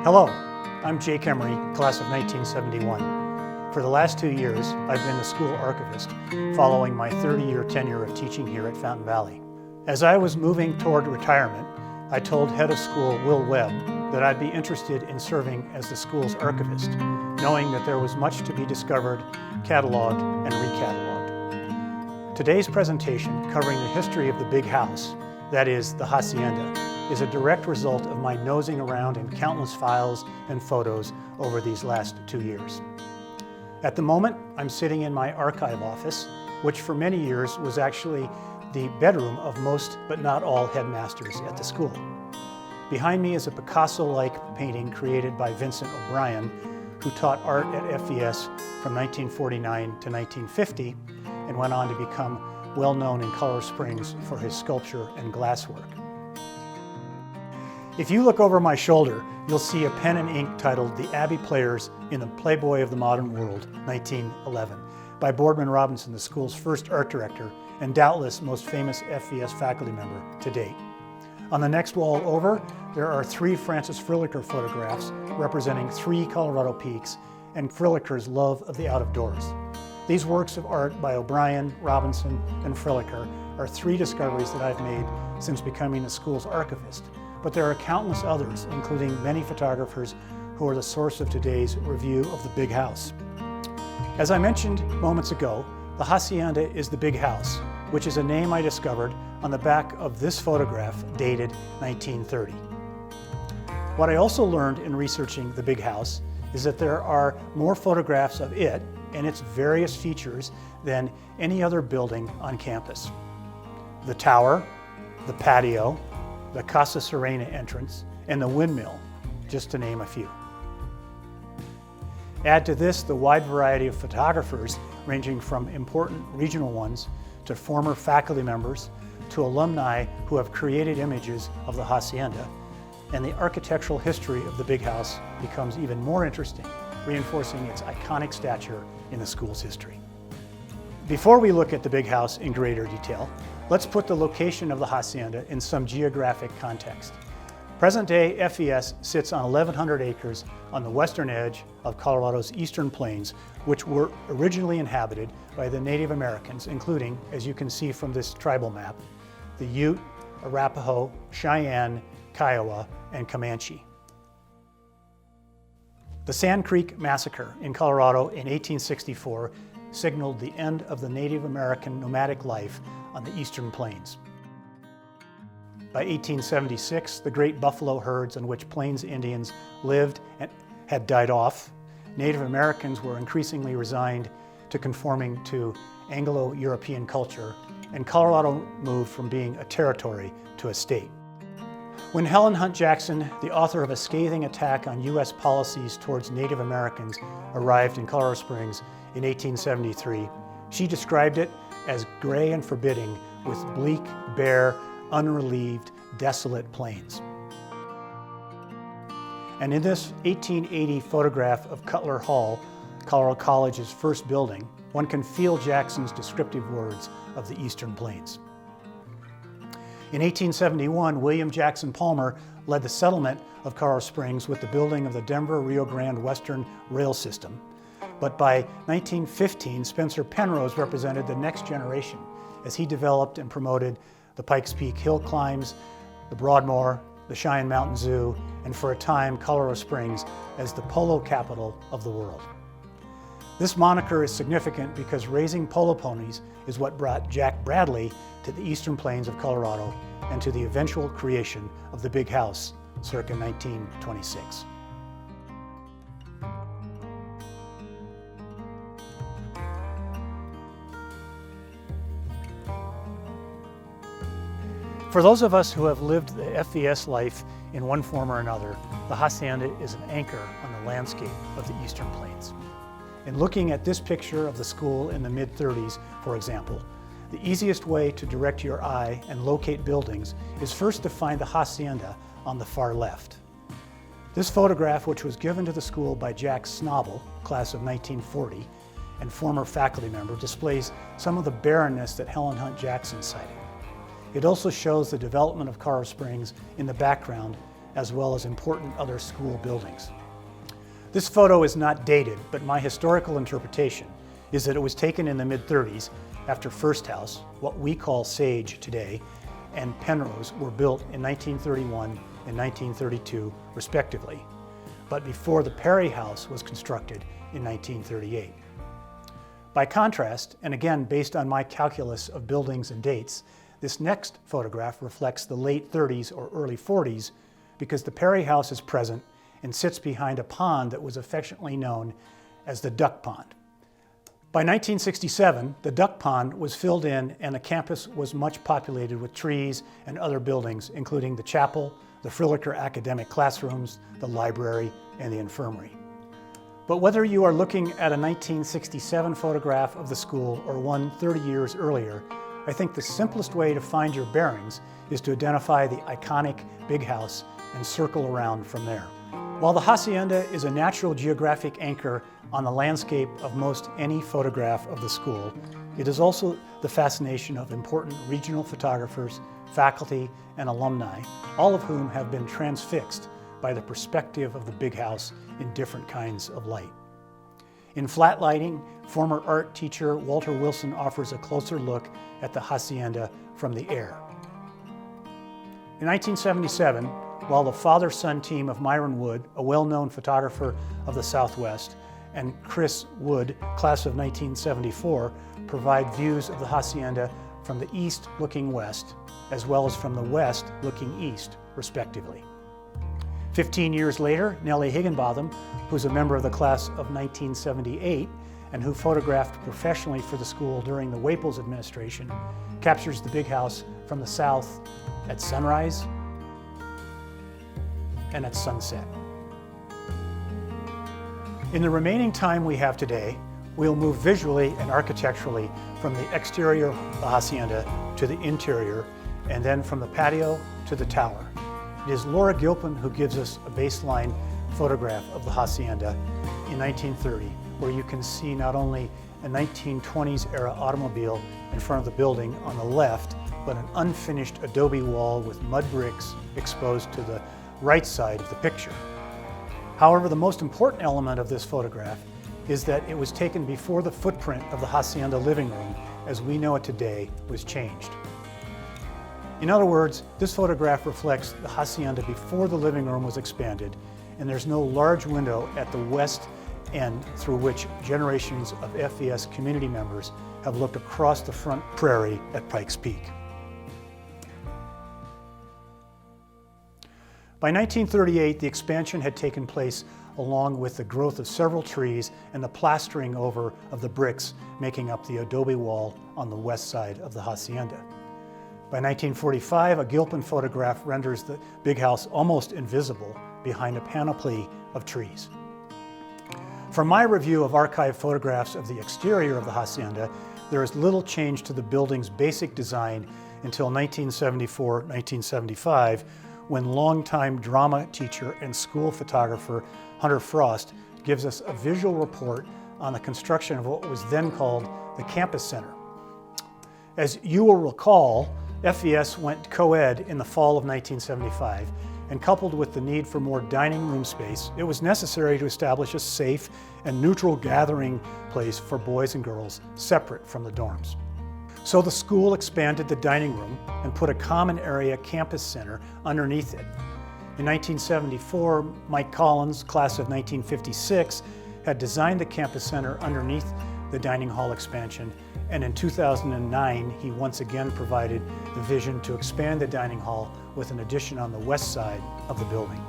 Hello, I'm Jake Emery, class of 1971. For the last 2 years, I've been the school archivist, following my 30-year tenure of teaching here at Fountain Valley. As I was moving toward retirement, I told head of school Will Webb that I'd be interested in serving as the school's archivist, knowing that there was much to be discovered, cataloged, and recatalogued. Today's presentation, covering the history of the big house, that is, the Hacienda, is a direct result of my nosing around in countless files and photos over these last 2 years. At the moment, I'm sitting in my archive office, which for many years was actually the bedroom of most but not all headmasters at the school. Behind me is a Picasso-like painting created by Vincent O'Brien, who taught art at FVS from 1949 to 1950 and went on to become well known in Colorado Springs for his sculpture and glasswork. If you look over my shoulder, you'll see a pen and ink titled The Abbey Players in the Playboy of the Modern World, 1911, by Boardman Robinson, the school's first art director and doubtless most famous FVS faculty member to date. On the next wall over, there are 3 Francis Frilicker photographs representing 3 Colorado peaks and Friliker's love of the out-of-doors. These works of art by O'Brien, Robinson, and Frilicker are 3 discoveries that I've made since becoming the school's archivist. But there are countless others, including many photographers who are the source of today's review of the big house. As I mentioned moments ago, the Hacienda is the big house, which is a name I discovered on the back of this photograph dated 1930. What I also learned in researching the big house is that there are more photographs of it and its various features than any other building on campus. The tower, the patio, the Casa Serena entrance, and the windmill, just to name a few. Add to this the wide variety of photographers, ranging from important regional ones to former faculty members to alumni who have created images of the Hacienda, and the architectural history of the big house becomes even more interesting, reinforcing its iconic stature in the school's history. Before we look at the big house in greater detail, let's put the location of the Hacienda in some geographic context. Present-day FVS sits on 1,100 acres on the western edge of Colorado's eastern plains, which were originally inhabited by the Native Americans, including, as you can see from this tribal map, the Ute, Arapaho, Cheyenne, Kiowa, and Comanche. The Sand Creek Massacre in Colorado in 1864 signaled the end of the Native American nomadic life on the eastern plains. By 1876, the great buffalo herds on which Plains Indians lived had died off. Native Americans were increasingly resigned to conforming to Anglo-European culture, and Colorado moved from being a territory to a state. When Helen Hunt Jackson, the author of A Scathing Attack on U.S. Policies Towards Native Americans, arrived in Colorado Springs in 1873, she described it as gray and forbidding, with bleak, bare, unrelieved, desolate plains. And in this 1880 photograph of Cutler Hall, Colorado College's first building, one can feel Jackson's descriptive words of the eastern plains. In 1871, William Jackson Palmer led the settlement of Colorado Springs with the building of the Denver-Rio Grande Western Rail System. But by 1915, Spencer Penrose represented the next generation as he developed and promoted the Pikes Peak hill climbs, the Broadmoor, the Cheyenne Mountain Zoo, and for a time, Colorado Springs as the polo capital of the world. This moniker is significant because raising polo ponies is what brought Jack Bradley to the eastern plains of Colorado and to the eventual creation of the big house circa 1926. For those of us who have lived the FVS life in one form or another, the Hacienda is an anchor on the landscape of the eastern plains. In looking at this picture of the school in the mid-30s, for example, the easiest way to direct your eye and locate buildings is first to find the Hacienda on the far left. This photograph, which was given to the school by Jack Snobble, class of 1940, and former faculty member, displays some of the barrenness that Helen Hunt Jackson cited. It also shows the development of Colorado Springs in the background as well as important other school buildings. This photo is not dated, but my historical interpretation is that it was taken in the mid-30s after First House, what we call Sage today, and Penrose were built in 1931 and 1932 respectively, but before the Perry House was constructed in 1938. By contrast, and again based on my calculus of buildings and dates, this next photograph reflects the late 30s or early 40s because the Perry House is present and sits behind a pond that was affectionately known as the Duck Pond. By 1967, the Duck Pond was filled in and the campus was much populated with trees and other buildings, including the chapel, the Frilliker academic classrooms, the library, and the infirmary. But whether you are looking at a 1967 photograph of the school or one 30 years earlier, I think the simplest way to find your bearings is to identify the iconic big house and circle around from there. While the Hacienda is a natural geographic anchor on the landscape of most any photograph of the school, it is also the fascination of important regional photographers, faculty, and alumni, all of whom have been transfixed by the perspective of the big house in different kinds of light. In Flat Lighting, former art teacher Walter Wilson offers a closer look at the Hacienda from the air. In 1977, while the father-son team of Myron Wood, a well-known photographer of the Southwest, and Chris Wood, class of 1974, provide views of the Hacienda from the east looking west, as well as from the west looking east, respectively. 15 years later, Nellie Higginbotham, who's a member of the class of 1978 and who photographed professionally for the school during the Waples administration, captures the big house from the south at sunrise and at sunset. In the remaining time we have today, we'll move visually and architecturally from the exterior of the Hacienda to the interior, and then from the patio to the tower. It is Laura Gilpin who gives us a baseline photograph of the Hacienda in 1930, where you can see not only a 1920s era automobile in front of the building on the left, but an unfinished adobe wall with mud bricks exposed to the right side of the picture. However, the most important element of this photograph is that it was taken before the footprint of the Hacienda living room, as we know it today, was changed. In other words, this photograph reflects the Hacienda before the living room was expanded, and there's no large window at the west end through which generations of FVS community members have looked across the front prairie at Pikes Peak. By 1938, the expansion had taken place along with the growth of several trees and the plastering over of the bricks making up the adobe wall on the west side of the Hacienda. By 1945, a Gilpin photograph renders the big house almost invisible behind a panoply of trees. From my review of archive photographs of the exterior of the Hacienda, there is little change to the building's basic design until 1974-1975, when longtime drama teacher and school photographer Hunter Frost gives us a visual report on the construction of what was then called the Campus Center. As you will recall, FVS went co-ed in the fall of 1975, and coupled with the need for more dining room space, it was necessary to establish a safe and neutral gathering place for boys and girls separate from the dorms. So the school expanded the dining room and put a common area campus center underneath it. In 1974, Mike Collins, class of 1956, had designed the campus center underneath the dining hall expansion, and in 2009, he once again provided the vision to expand the dining hall with an addition on the west side of the building.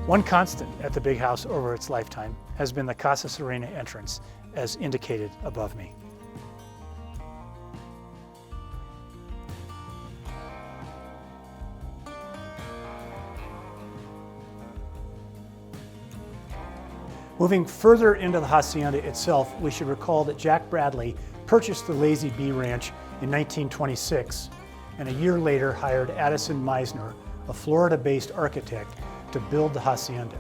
One constant at the big house over its lifetime has been the Casa Serena entrance, as indicated above me. Moving further into the Hacienda itself, we should recall that Jack Bradley purchased the Lazy Bee Ranch in 1926, and a year later hired Addison Meisner, a Florida-based architect, to build the Hacienda.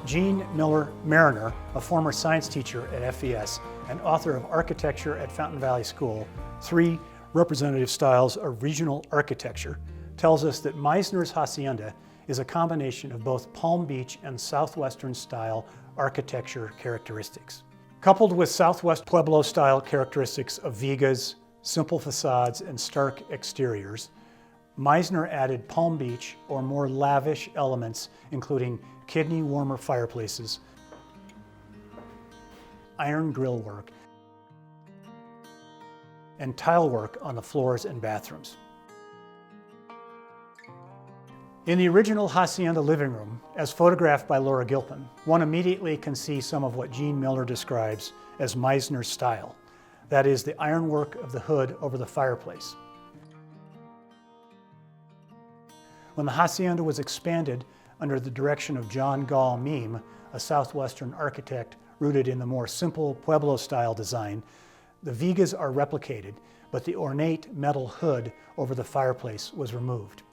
Jean Miller Mariner, a former science teacher at FVS and author of Architecture at Fountain Valley School, 3 Representative Styles of Regional Architecture, tells us that Meisner's Hacienda is a combination of both Palm Beach and Southwestern style architecture characteristics. Coupled with Southwest Pueblo style characteristics of vigas, simple facades, and stark exteriors, Meisner added Palm Beach or more lavish elements including kidney warmer fireplaces, iron grill work, and tile work on the floors and bathrooms. In the original Hacienda living room, as photographed by Laura Gilpin, one immediately can see some of what Jean Miller describes as Meisner's style. That is, the ironwork of the hood over the fireplace. When the Hacienda was expanded under the direction of John Gall Meem, a Southwestern architect rooted in the more simple Pueblo-style design, the vigas are replicated, but the ornate metal hood over the fireplace was removed.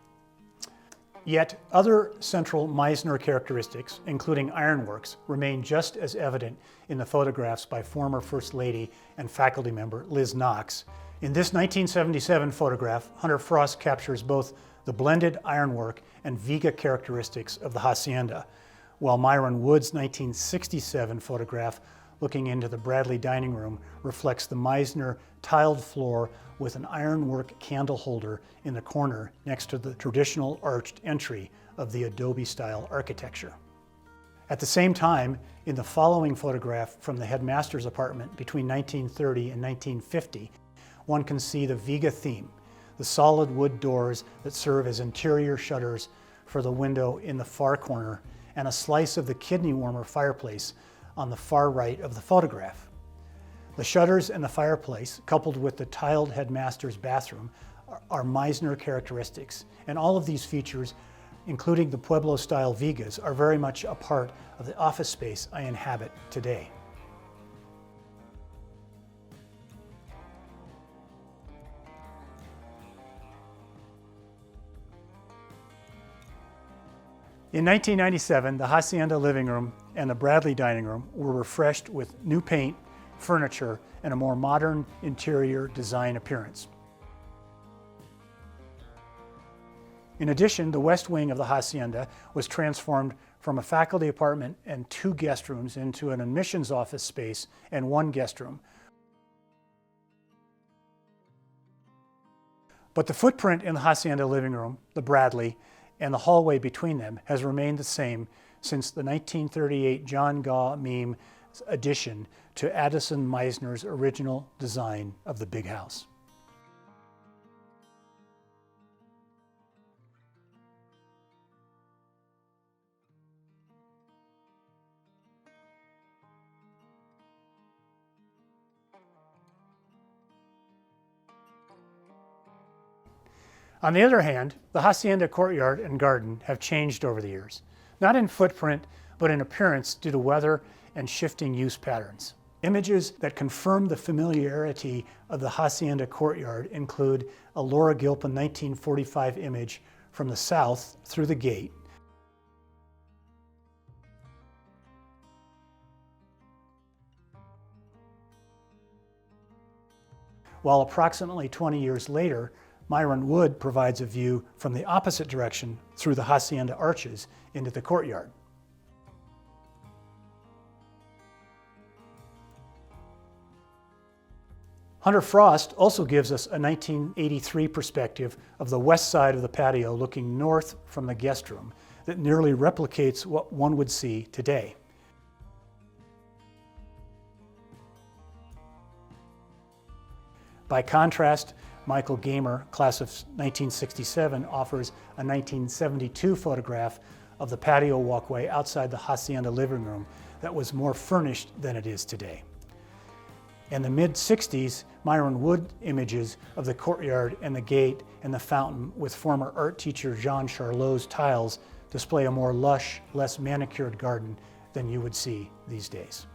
Yet other central Meisner characteristics, including ironworks, remain just as evident in the photographs by former First Lady and faculty member Liz Knox. In this 1977 photograph, Hunter Frost captures both the blended ironwork and viga characteristics of the Hacienda, while Myron Wood's 1967 photograph looking into the Bradley dining room reflects the Meisner tiled floor with an ironwork candle holder in the corner next to the traditional arched entry of the adobe-style architecture. At the same time, in the following photograph from the headmaster's apartment between 1930 and 1950, one can see the viga theme, the solid wood doors that serve as interior shutters for the window in the far corner, and a slice of the kidney warmer fireplace on the far right of the photograph. The shutters and the fireplace, coupled with the tiled headmaster's bathroom, are Meisner characteristics, and all of these features, including the Pueblo-style vigas, are very much a part of the office space I inhabit today. In 1997, the Hacienda living room and the Bradley dining room were refreshed with new paint, furniture, and a more modern interior design appearance. In addition, the west wing of the Hacienda was transformed from a faculty apartment and 2 guest rooms into an admissions office space and 1 guest room. But the footprint in the Hacienda living room, the Bradley, and the hallway between them has remained the same since the 1938 John Gall Meem addition to Addison Meisner's original design of the big house. On the other hand, the Hacienda courtyard and garden have changed over the years, not in footprint, but in appearance due to weather and shifting use patterns. Images that confirm the familiarity of the Hacienda courtyard include a Laura Gilpin 1945 image from the south through the gate, while approximately 20 years later, Myron Wood provides a view from the opposite direction through the Hacienda arches into the courtyard. Hunter Frost also gives us a 1983 perspective of the west side of the patio looking north from the guest room that nearly replicates what one would see today. By contrast, Michael Gamer, class of 1967, offers a 1972 photograph of the patio walkway outside the Hacienda living room that was more furnished than it is today. In the mid-60s, Myron Wood images of the courtyard and the gate and the fountain with former art teacher Jean Charlot's tiles display a more lush, less manicured garden than you would see these days.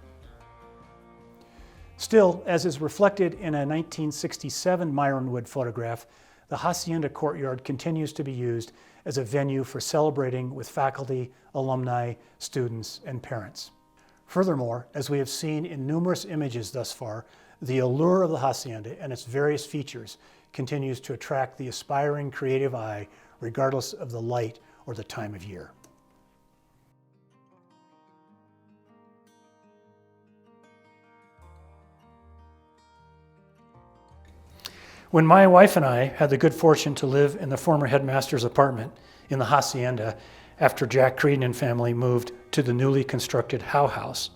Still, as is reflected in a 1967 Myron Wood photograph, the Hacienda Courtyard continues to be used as a venue for celebrating with faculty, alumni, students, and parents. Furthermore, as we have seen in numerous images thus far, the allure of the Hacienda and its various features continues to attract the aspiring creative eye regardless of the light or the time of year. When my wife and I had the good fortune to live in the former headmaster's apartment in the Hacienda after Jack Creedon and family moved to the newly constructed Howe House,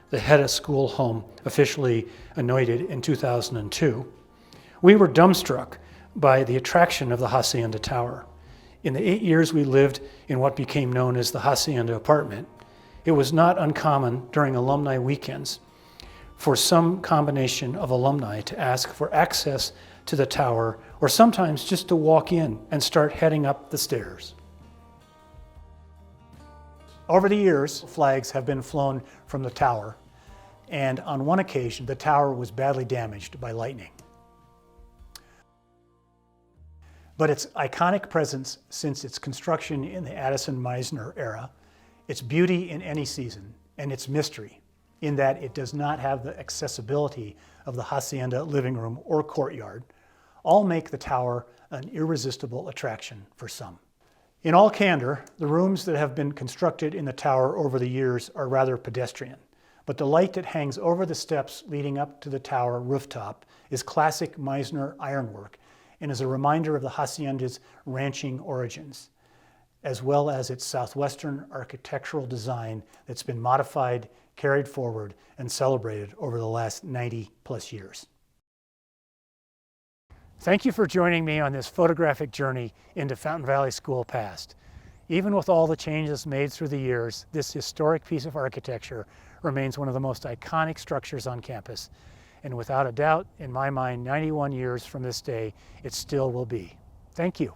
the head of school home officially anointed in 2002, we were dumbstruck by the attraction of the Hacienda Tower. In the 8 years we lived in what became known as the Hacienda apartment, it was not uncommon during alumni weekends for some combination of alumni to ask for access to the tower, or sometimes just to walk in and start heading up the stairs. Over the years, flags have been flown from the tower, and on one occasion, the tower was badly damaged by lightning. But its iconic presence since its construction in the Addison-Meisner era, its beauty in any season, and its mystery, in that it does not have the accessibility of the Hacienda living room or courtyard, all make the tower an irresistible attraction for some. In all candor, the rooms that have been constructed in the tower over the years are rather pedestrian, but the light that hangs over the steps leading up to the tower rooftop is classic Meisner ironwork and is a reminder of the Hacienda's ranching origins, as well as its southwestern architectural design that's been modified, carried forward, and celebrated over the last 90+ years. Thank you for joining me on this photographic journey into Fountain Valley School past. Even with all the changes made through the years, this historic piece of architecture remains one of the most iconic structures on campus. And without a doubt, in my mind, 91 years from this day, it still will be. Thank you.